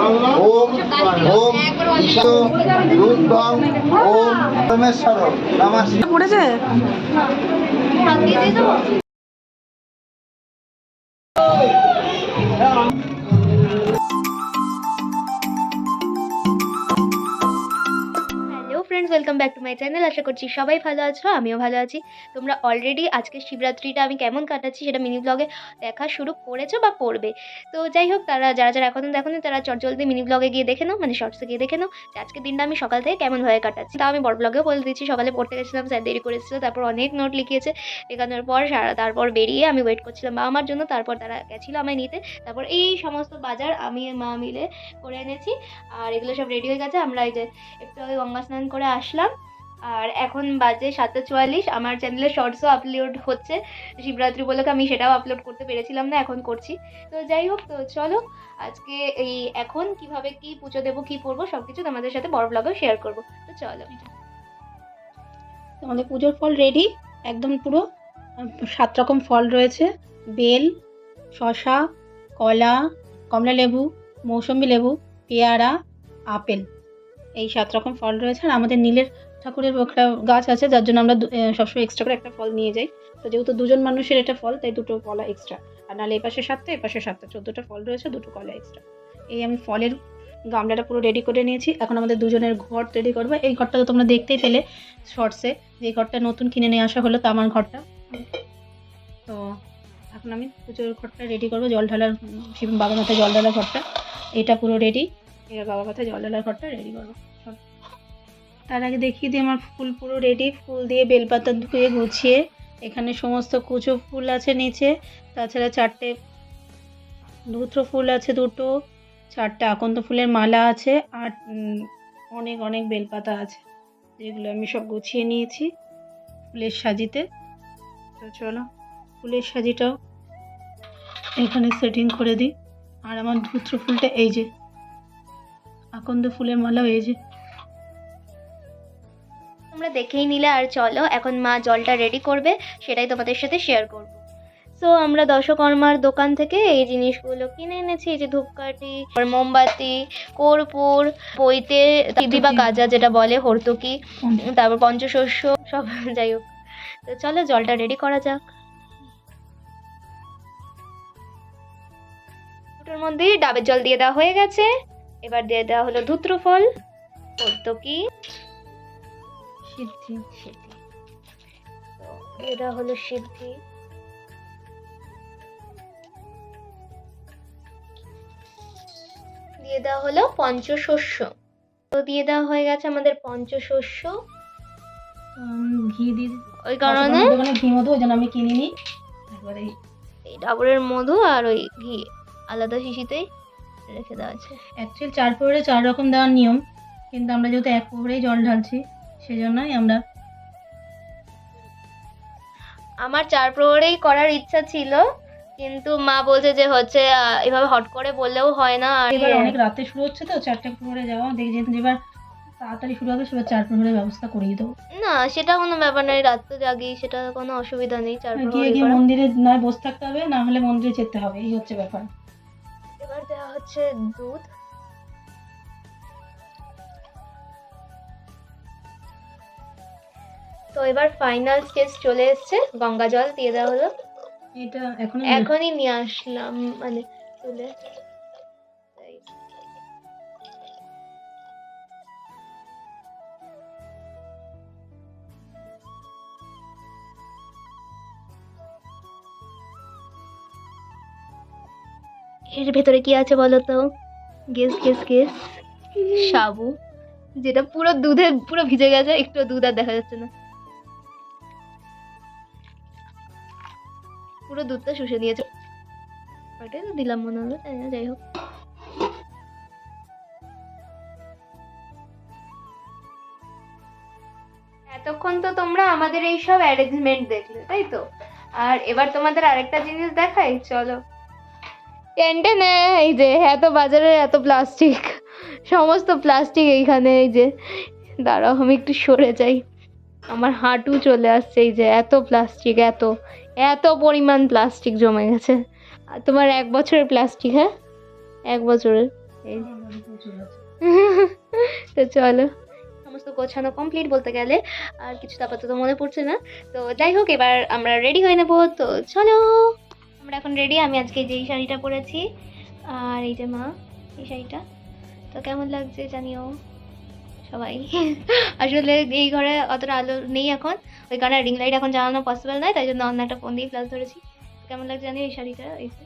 ওম ওম ঈশো রুদ্রং ওম পরমেশ্বর নমঃ। পড়েছে friends, welcome back to my channel. আশা করছি সবাই ভালো আছো, আমিও ভালো আছি। তোমরা অলরেডি আজকে শিবরাত্রিটা আমি কেমন কাটাচ্ছি সেটা মিনি ব্লগে দেখা শুরু করেছো বা করবে। তো যাই হোক, তারা যারা যারা এখনও দেখোনি তারা চটজলদি মিনি ব্লগে গিয়ে দেখে নাও, মানে শর্টসে গিয়ে দেখে নাও যে আজকের দিনটা আমি সকাল থেকে কেমনভাবে কাটাচ্ছি। তা আমি বড় ব্লগেও বলে দিচ্ছি, সকালে পড়তে গেছিলাম, স্যার দেরি করেছিল, তারপর অনেক নোট লিখিয়েছে। লেখানোর পর তারপর বেরিয়ে আমি ওয়েট করছিলাম বাবা মার জন্য, তারপর তারা গেছিলো আমায় নিতে। তারপর এই সমস্ত বাজার আমি মা মিলে করে এনেছি, আর এগুলো সব রেডি হয়ে গেছে। আমরা এই যে একটু আগে গঙ্গা স্নান করে আসলাম, আর এখন বাজে 7:44। আমার চ্যানেলে শর্টসও আপলোড হচ্ছে শিবরাত্রি উপলক্ষে, আমি সেটাও আপলোড করতে পেরেছিলাম না, এখন করছি। তো যাই হোক, তো চলো আজকে এই এখন কিভাবে কি পুজো দেবো, কি করবো, সব কিছু তোমাদের সাথে বড় ব্লগেও শেয়ার করবো। তো চলো, আমাদের পুজোর ফল রেডি একদম পুরো 7 রকম ফল রয়েছে: বেল, শসা, কলা, কমলা লেবু, মৌসুম্বি লেবু, পেয়ারা, আপেল, এই 7 রকম ফল রয়েছে। আর আমাদের নীলের ঠাকুরের একটা গাছ আছে, যার জন্য আমরা সবসময় এক্সট্রা করে একটা ফল নিয়ে যাই। তো যেহেতু দুজন মানুষের এটা ফল, তাই 2টো কলা এক্সট্রা। আর নাহলে এই পাশে 7টা, এই পাশে 7টা, 14টা ফল রয়েছে, 2টো কলা এক্সট্রা। এই আমি ফলের গামলাটা পুরো রেডি করে নিয়েছি। এখন আমাদের দুজনের ঘর রেডি করবো। এই ঘরটা তো তোমরা দেখতেই পেলে শর্টসে, যে ঘরটা নতুন কিনে নিয়ে আসা হলো, তামার ঘরটা। তো এখন আমি পুজোর ঘরটা রেডি করবো, জল ঢালার, শিব বাবার মাথায় জল ঢালার ঘরটা। এটা পুরো রেডি, এবার বাবার মাথায় জল ঢালার ঘরটা রেডি করবো। তার আগে দেখিয়ে দিই আমার ফুল পুরো রেডি। ফুল দিয়ে বেলপাতা ধুয়ে গুছিয়ে, এখানে সমস্ত কুচো ফুল আছে নিচে, তাছাড়া 4টে ধুত্র ফুল আছে, 2টো, 4টে আকন্দ ফুলের মালা আছে, আর অনেক অনেক বেলপাতা আছে, যেগুলো আমি সব গুছিয়ে নিয়েছি ফুলের সাজিতে। তো চলো ফুলের সাজিটাও এখানে সেটিং করে দিই। আর আমার ধুত্র ফুলটা এই যে, আকন্দ ফুলের মালাও এই যে, তোমরা দেখেই নিলে। আর চলো এখন মা জলটা রেডি করবে, সেটাই তোমাদের সাথে শেয়ার করবো। সো আমরা দশকর্মার দোকান থেকে এই জিনিসগুলো কিনে এনেছি। এই যে ধূপকাঠি, মোমবাতি, কর্পূর, পৈতে দিদি বা গাজা যেটা বলে, হর্তুকি, তারপর পঞ্চশস্য সব। যাই হোক, তো চলো জলটা রেডি করা যাক। দুটোর মধ্যে ডাবের জল দিয়ে দেওয়া হয়ে গেছে। এবার দিয়ে দেওয়া হলো ধূত্র ফল, হর্তুকি, সিদ্ধি, তো দিয়ে দেওয়া হলো সিদ্ধি, দিয়ে দেওয়া হলো পঞ্চশস্য। তো দিয়ে দেওয়া হয়ে গেছে আমাদের পঞ্চশস্য। ঘি দিয়ে, ওই কারণে ঘি মধু, ওই জন্য আমি কিনিনি। এবারে এই ডাবরের মধু আর ওই ঘি আলাদা শিশিতেই রেখে দেওয়া আছে। অ্যাকচুয়ালি 4 প্রহরে 4 রকম দেওয়ার নিয়ম, কিন্তু আমরা যেহেতু 1 প্রহরেই জল ঢালছি, সেজন্যই আমরা, আমার 4 প্রহরেই করার ইচ্ছা ছিল, কিন্তু মা বলছে যে হচ্ছে এভাবে হট করে বললেও হয় না। আর এবার অনেক রাতে শুরু হচ্ছে তো 4টে প্রহরে যাওয়া, দেখি যেহেতু এবার তাড়াতাড়ি শুরু হবে, সেবার 4 প্রহরের ব্যবস্থা করিয়ে দেবো। না, সেটা কোনো ব্যাপার নয়, রাত তো জাগি, সেটা কোনো অসুবিধা নেই। 4 গিয়ে প্রহরে গিয়ে করা। মন্দিরে নয় বসে থাকতে হবে, না হলে মন্দিরে যেতে হবে, এই হচ্ছে ব্যাপার। এবার দেওয়া হচ্ছে দুধ। তো এবার ফাইনাল স্টেজ চলে এসেছে, গঙ্গা জল দিয়ে দেওয়া হলো। এটা এখনই নিয়ে আসলাম, মানে তুলে। এর ভেতরে কি আছে বলো তো? Guess guess guess. সাবু, যেটা পুরো দুধে পুরো ভিজে গেছে, একটু দুধ আর দেখা যাচ্ছে না, পুরো দুধটা শুষে নিয়েছে। ওইটাই তো দিলাম মনে হলো, তাই না? যাই হোক, এতক্ষণ তো তোমরা আমাদের এই সব অ্যারেঞ্জমেন্ট দেখলে, তাই তো? আর এবার তোমাদের আরেকটা জিনিস দেখাই, চলো। টেনটেনে, এই যে এত বাজারে এত প্লাস্টিক, সমস্ত প্লাস্টিক এইখানে। এই যে দাঁড়াও, আমি একটু সরে যাই, আমার হাঁটু চলে আসছে। এই যে এত প্লাস্টিক, এত এত পরিমাণ প্লাস্টিক জমে গেছে। আর তোমার 1 বছরের প্লাস্টিক, হ্যাঁ 1 বছরের। এই তো চলো, সমস্ত গোছানো কমপ্লিট বলতে গেলে, আর কিছু তো আপাতত মনে পড়ছে না। তো যাই হোক, এবার আমরা রেডি হয়ে নেবো। তো চলো, আমরা এখন রেডি। আমি আজকে যেই শাড়িটা পরেছি, আর এই যে মা এই শাড়িটা, তো কেমন লাগছে জানিও সবাই। আসলে এই ঘরে অতটা আলো নেই এখন, ওই কারণে রিং লাইট এখন জ্বালানো পসিবল নয়, তাই জন্য অন্য একটা ফোন দিয়ে প্লাস ধরেছি। কেমন লাগছে জানিও এই শাড়িটা, এই যে।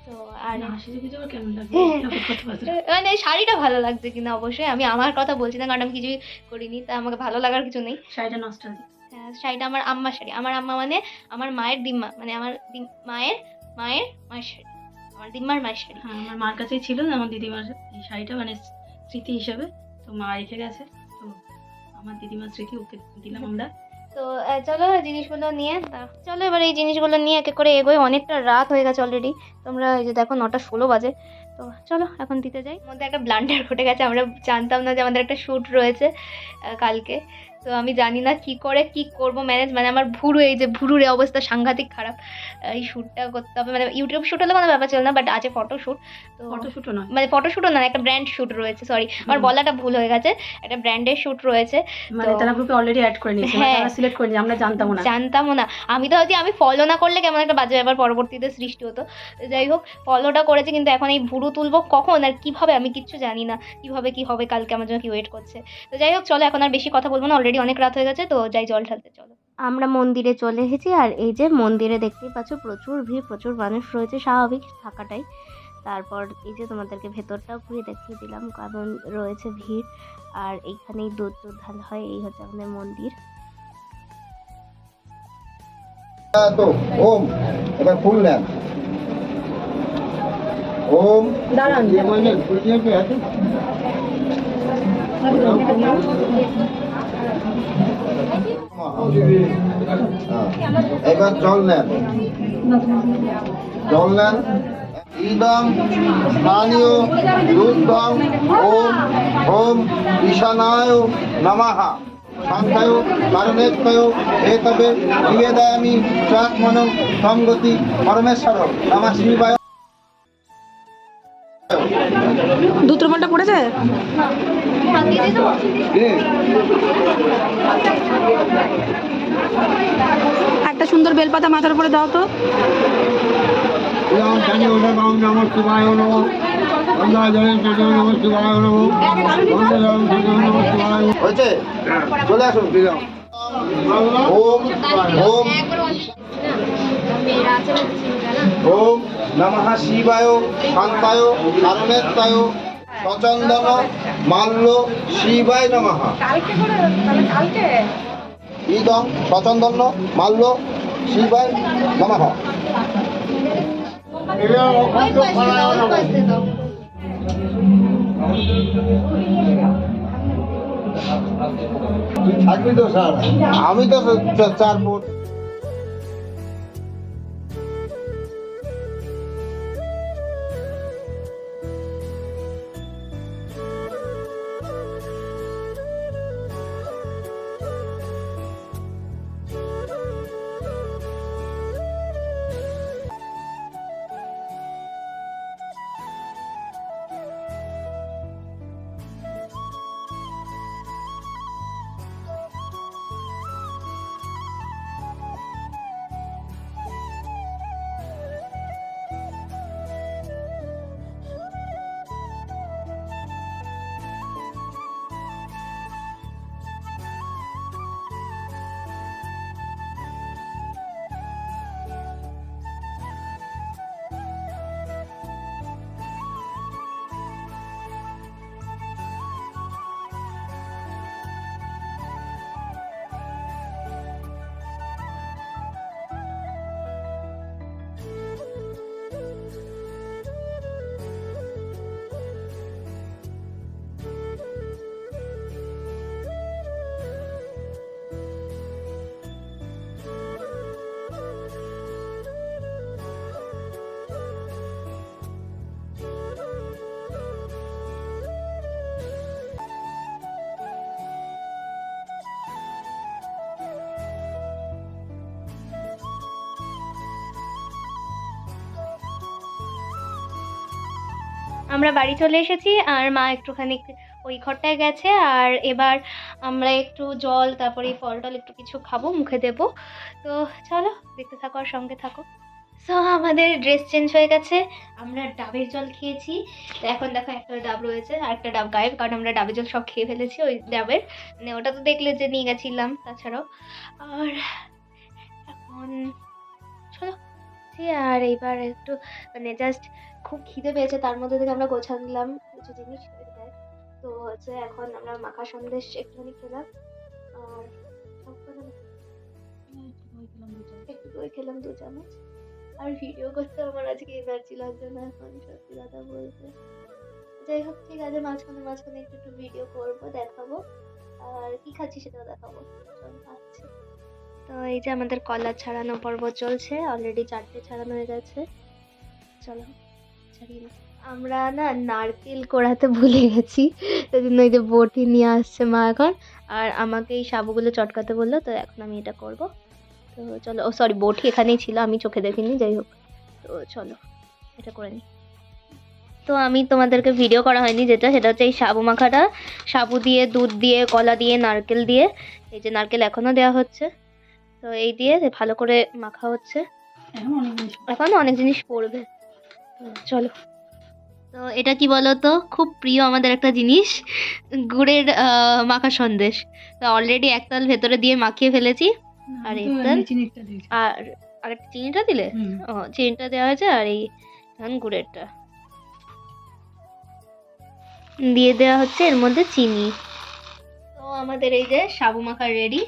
তো আর মানে শাড়িটা ভালো লাগছে কিনা অবশ্যই, আমি আমার কথা বলছি না, কারণ আমি কিছুই করিনি, তা আমাকে ভালো লাগার কিছু নেই। শাড়িটা নস্টালজিক। হ্যাঁ, শাড়িটা আমার আম্মার শাড়ি। আমার আম্মা মানে আমার মায়ের দিম্মা, মানে আমার মায়ের মায়ের মায়ের শাড়ি, আমার দিম্মার মায়ের শাড়ি। হ্যাঁ, আমার মার কাছেই ছিল আমার দিদিমার এই শাড়িটা, মানে স্মৃতি হিসাবে। তো মা রেখে গেছে, তো আমার দিদিমার স্মৃতি ওকে দিলাম আমরা। তো চলো জিনিসগুলো নিয়ে চলো এবার এই জিনিসগুলো নিয়ে একে করে এগোই। অনেকটা রাত হয়ে গেছে অলরেডি, তোমরা এই যে দেখো 9:16 বাজে। তো চলো এখন দিতে যাই। মধ্যে একটা ব্লান্ডার ঘটে গেছে, আমরা জানতাম না যে আমাদের একটা শ্যুট রয়েছে কালকে। তো আমি জানি না কি করে কি করব ম্যানেজ, মানে আমার ভুরু, এই যে ভুরুর এই অবস্থা সাংঘাতিক খারাপ। এই শ্যুটটা করতে হবে, মানে ইউটিউব শ্যুট হলে কোনো ব্যাপার ছিল না, বাট আছে ফটোশ্যুট। তো ফটোশ্যুটও নয়, মানে ফটোশ্যুটও না, একটা ব্র্যান্ড শ্যুট রয়েছে, সরি আমার বলাটা ভুল হয়ে গেছে, একটা ব্র্যান্ডের শ্যুট রয়েছে। মানে তারা গ্রুপে অলরেডি অ্যাড করে নিয়েছে, হ্যাঁ। তারা সিলেক্ট করে নিয়েছে, আমরা জানতামও না। আমি তো ভাবছি আমি ফলো না করলে কেমন একটা বাজে ব্যাপার পরবর্তীতে সৃষ্টি হতো। যাই হোক, ফলোটা করেছি, কিন্তু এখন এই ভুরু তুলবো কখন আর কিভাবে আমি কিচ্ছু জানি না, কিভাবে কি হবে কালকে আমার জন্য কি ওয়েট করছে। তো যাই হোক চলো, এখন আর বেশি কথা বলবো না, অলরেডি অনেক রাত হয়ে গেছে। তো যাই জল ঢালতে, চলো। আমরা মন্দিরে চলে এসেছি, আর এই যে মন্দিরে দেখতেই পাচ্ছ প্রচুর ভিড়, প্রচুর মানুষ রয়েছে, স্বাভাবিক থাকাটাই। তারপর এই যে তোমাদেরকে ভেতরটাও ঘুরে দেখিয়ে দিলাম, কারণ রয়েছে ভিড়। আর এইখানেই দুধ ঢাল হয়, এই হচ্ছে আমাদের মন্দির। তো ওম, এবার ফুল নেন। ওম দাঁড়ান। এবার জল নেন, জল নেন। ইদং স্থানীয় দুধং ওম ওম ঈশানায় নমঃ শান্তায় কারণেত্তয় এতবে নিবেদয়ামি চাত্মনং সংগতি পরমেশ্বর নমঃ শিবায়। দুটো ঘন্টা পড়েছে। একটা সুন্দর বেলপাতা মাথার উপরে দাও তো। নমঃ শিবায় নমঃ, নমঃ শিবায় নমঃ, হয়েছে? চলে আসুন। ওম ওম ওম নমঃ শিবায় শান্তায় কারণেত্তায় সচন্দন মাল্য শিবায় নমঃ। ইদং সচন্দন মাল্য শিবায় নমঃ। থাকবি তো স্যার, আমি তো 4 ফুট। আমরা বাড়ি চলে এসেছি আর মা একটুখানি ওই ঘরটায় গেছে। আর এবার আমরা একটু জল, তারপরে এই ফল টল একটু কিছু খাবো, মুখে দেবো। তো চলো দেখতে থাকো আর সঙ্গে থাকো। সো আমাদের ড্রেস চেঞ্জ হয়ে গেছে, আমরা ডাবের জল খেয়েছি। তো এখন দেখো একটা ডাব রয়েছে আর একটা ডাব গায়েব, কারণ আমরা ডাবের জল সব খেয়ে ফেলেছি ওই ডাবের, মানে ওটা তো দেখলে যে নিয়ে গেছিলাম তাছাড়াও। আর এখন চলো, আর এইবার একটু মানে জাস্ট খুব খিদে পেয়েছে, তার মধ্যে থেকে আমরা গোছান নিলাম কিছু জিনিস। এই দেখ, তো হচ্ছে এখন আমরা মাখা সন্দেশ একটুখানি খেলাম আর একটু দই খেলাম 2 চামচ। আর ভিডিও করতে আমার আজকে এনার্জি লাগছে না এখন, সত্যি কথা বলতে। যাই হোক, ঠিক আছে, মাঝখানে মাঝখানে একটু একটু ভিডিও করবো, দেখাবো। আর কি খাচ্ছি সেটাও দেখাবো। চল খাচ্ছি। তো এই যে আমাদের কলা ছাড়ানো পর্ব চলছে, অলরেডি 4টে ছাড়ানো হয়ে গেছে। চলো ছাড়িয়ে নিই। আমরা না নারকেল কোড়াতে ভুলে গেছি, সেই জন্য এই যে বটি নিয়ে আসছে মা এখন, আর আমাকে এই সাবুগুলো চটকাতে বললো, তো এখন আমি এটা করব। তো চলো, ও সরি, বটি এখানেই ছিল, আমি চোখে দেখিনি, যাই হোক। তো চলো এটা করে নিই। তো আমি তোমাদেরকে ভিডিও করা হয়নি যেটা, সেটা হচ্ছে এই সাবু মাখাটা। সাবু দিয়ে, দুধ দিয়ে, কলা দিয়ে, নারকেল দিয়ে, এই যে নারকেল এখনও দেওয়া হচ্ছে। তো এই দিয়ে ভালো করে মাখা হচ্ছে, এখন অনেক জিনিস পড়বে। তো চলো। তো এটা কি বলতো, খুব প্রিয় আমাদের একটা জিনিস, গুড়ের মাখা সন্দেশ। তো অলরেডি একতাল ভেতরে দিয়ে মাখিয়ে ফেলেছি, আর একতাল আর আরেকটা চিনিটা দিলে, ও চিনিটা দেওয়া হয়েছে, আর এই এখন গুড়েরটা দিয়ে দেওয়া হচ্ছে এর মধ্যে চিনি। তো আমাদের এই যে সাবু মাখা রেডি,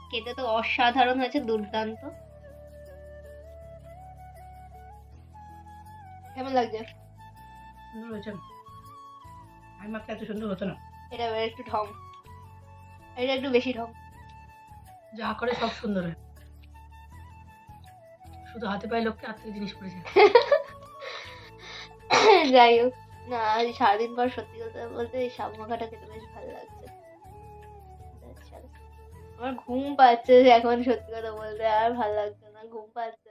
খেতে তো অসাধারণ হয়েছে, দুর্দান্ত। কেমন লাগছে? সুন্দর হয়েছে, আর মাত্র এত সুন্দর হতো না। এটা এবার একটু ঢং, এটা একটু বেশি ঢং। যা করে সব সুন্দর হয়, শুধু হাতে পায়ে লোককে হাত থেকে জিনিস পড়েছে। যাই হোক, না আজ সারাদিন পর সত্যি কথা বলতে এই সাবু মাখাটা খেতে বেশ ভালো লাগছে। আমার ঘুম পাচ্ছে এখন, সত্যি কথা বলতে আর ভালো লাগছে না, ঘুম পাচ্ছে।